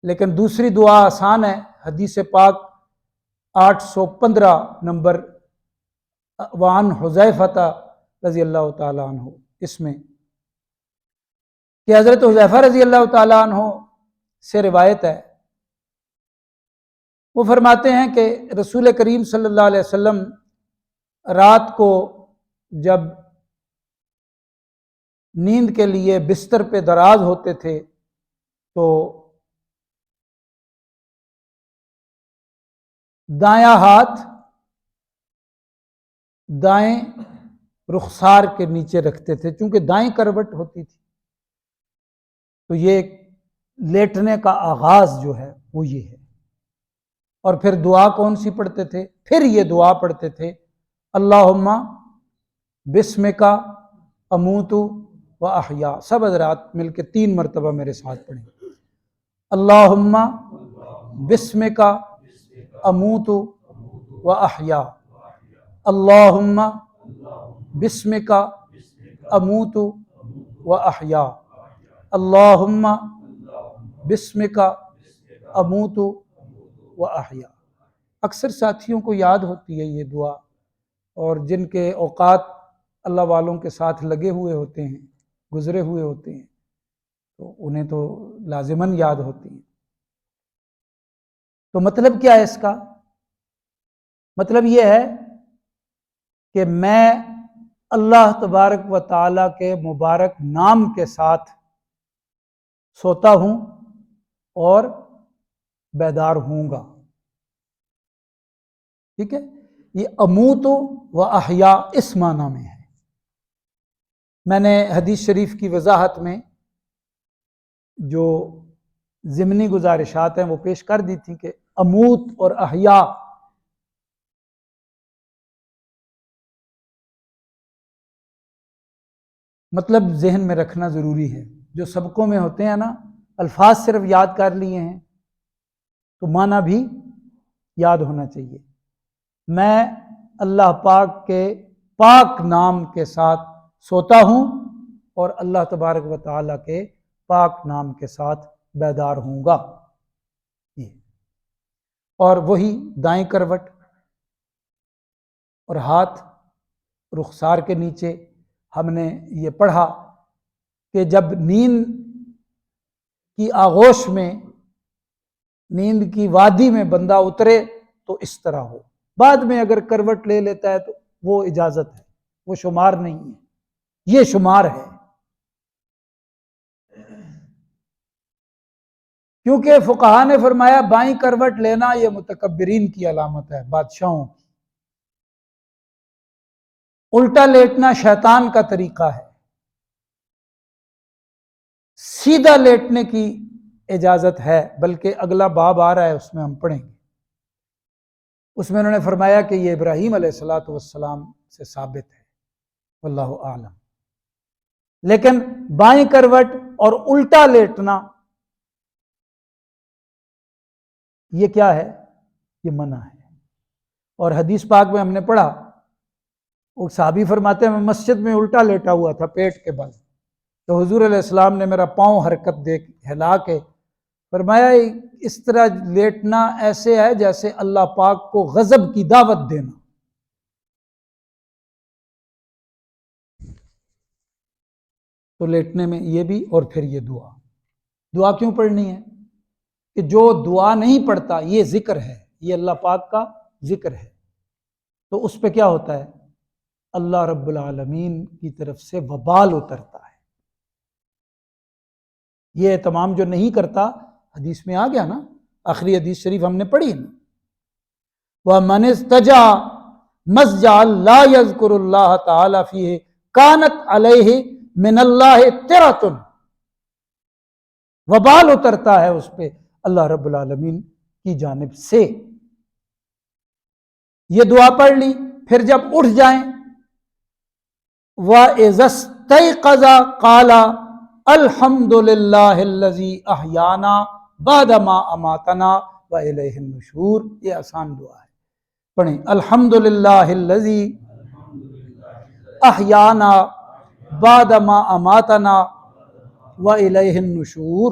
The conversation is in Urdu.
لیکن دوسری دعا آسان ہے، حدیث پاک 815 نمبر وعن حذیفہ رضی اللہ تعالیٰ عنہ، اس میں کہ حضرت حذیفہ رضی اللہ تعالیٰ عنہ سے روایت ہے، وہ فرماتے ہیں کہ رسول کریم صلی اللہ علیہ وسلم رات کو جب نیند کے لیے بستر پہ دراز ہوتے تھے تو دایاں ہاتھ دائیں رخسار کے نیچے رکھتے تھے، چونکہ دائیں کروٹ ہوتی تھی، تو یہ لیٹنے کا آغاز جو ہے وہ یہ ہے۔ اور پھر دعا کون سی پڑھتے تھے؟ پھر یہ دعا پڑھتے تھے، اللہم بسمک اموت و احیا۔ سب حضرات مل کے 3 مرتبہ میرے ساتھ پڑھیں، اللہم بسمک اموت و احیا، اللہم بسمک اموت و احیا، اللہم بسمک اموت و احیا۔ اکثر ساتھیوں کو یاد ہوتی ہے یہ دعا، اور جن کے اوقات اللہ والوں کے ساتھ لگے ہوئے ہوتے ہیں، گزرے ہوئے ہوتے ہیں، تو انہیں تو لازماً یاد ہوتی ہیں۔ تو مطلب کیا ہے اس کا؟ مطلب یہ ہے کہ میں اللہ تبارک و تعالیٰ کے مبارک نام کے ساتھ سوتا ہوں اور بیدار ہوں گا، ٹھیک ہے؟ یہ اموت و احیا اس معنی میں ہے۔ میں نے حدیث شریف کی وضاحت میں جو ضمنی گزارشات ہیں وہ پیش کر دی تھی کہ اموت اور احیا مطلب ذہن میں رکھنا ضروری ہے۔ جو سبقوں میں ہوتے ہیں نا، الفاظ صرف یاد کر لیے ہیں تو معنی بھی یاد ہونا چاہیے۔ میں اللہ پاک کے پاک نام کے ساتھ سوتا ہوں اور اللہ تبارک و تعالیٰ کے پاک نام کے ساتھ بیدار ہوں گا، اور وہی دائیں کروٹ اور ہاتھ رخسار کے نیچے۔ ہم نے یہ پڑھا کہ جب نیند کی آغوش میں، نیند کی وادی میں بندہ اترے تو اس طرح ہو، بعد میں اگر کروٹ لے لیتا ہے تو وہ اجازت ہے، وہ شمار نہیں ہے، یہ شمار ہے۔ کیونکہ فقہا نے فرمایا بائیں کروٹ لینا یہ متکبرین کی علامت ہے، بادشاہوں کی۔ الٹا لیٹنا شیطان کا طریقہ ہے، سیدھا لیٹنے کی اجازت ہے، بلکہ اگلا باب آ رہا ہے اس میں ہم پڑھیں گے، اس میں انہوں نے فرمایا کہ یہ ابراہیم علیہ السلام سے ثابت ہے، واللہ اعلم۔ لیکن بائیں کروٹ اور الٹا لیٹنا یہ کیا ہے؟ یہ منع ہے۔ اور حدیث پاک میں ہم نے پڑھا، وہ صحابی فرماتے ہیں میں مسجد میں الٹا لیٹا ہوا تھا پیٹ کے بل، تو حضور علیہ السلام نے میرا پاؤں حرکت دے ہلا کے فرمایا اس طرح لیٹنا ایسے ہے جیسے اللہ پاک کو غضب کی دعوت دینا۔ تو لیٹنے میں یہ بھی، اور پھر یہ دعا کیوں پڑھنی ہے؟ کہ جو دعا نہیں پڑھتا، یہ ذکر ہے، یہ اللہ پاک کا ذکر ہے، تو اس پہ کیا ہوتا ہے؟ اللہ رب العالمین کی طرف سے وبال اترتا ہے۔ یہ تمام جو نہیں کرتا، حدیث میں آ گیا نا، آخری حدیث شریف ہم نے پڑھی نا، وَمَنِ اسْتَجَعَ مَسْجَعًا لَا يَذْكُرُ اللَّهَ تَعَالَى فِيهِ كَانَتْ عَلَيْهِ مِنَ اللَّهِ تِرَةٌ، وبال اترتا ہے اس پہ اللہ رب العالمین کی جانب سے۔ یہ دعا پڑھ لی، پھر جب اٹھ جائیں، وَإِذَا اسْتَيْقَظَ قَالَ الْحَمْدُ لِلَّهِ الَّذِي أَحْيَانَا بَعْدَ مَا أَمَاتَنَا وَإِلَيْهِ النُّشُورُ۔ یہ آسان دعا ہے، پڑھیں، الحمد للہ الذی احیانا بعد ما اماتنا وإلیہ النشور۔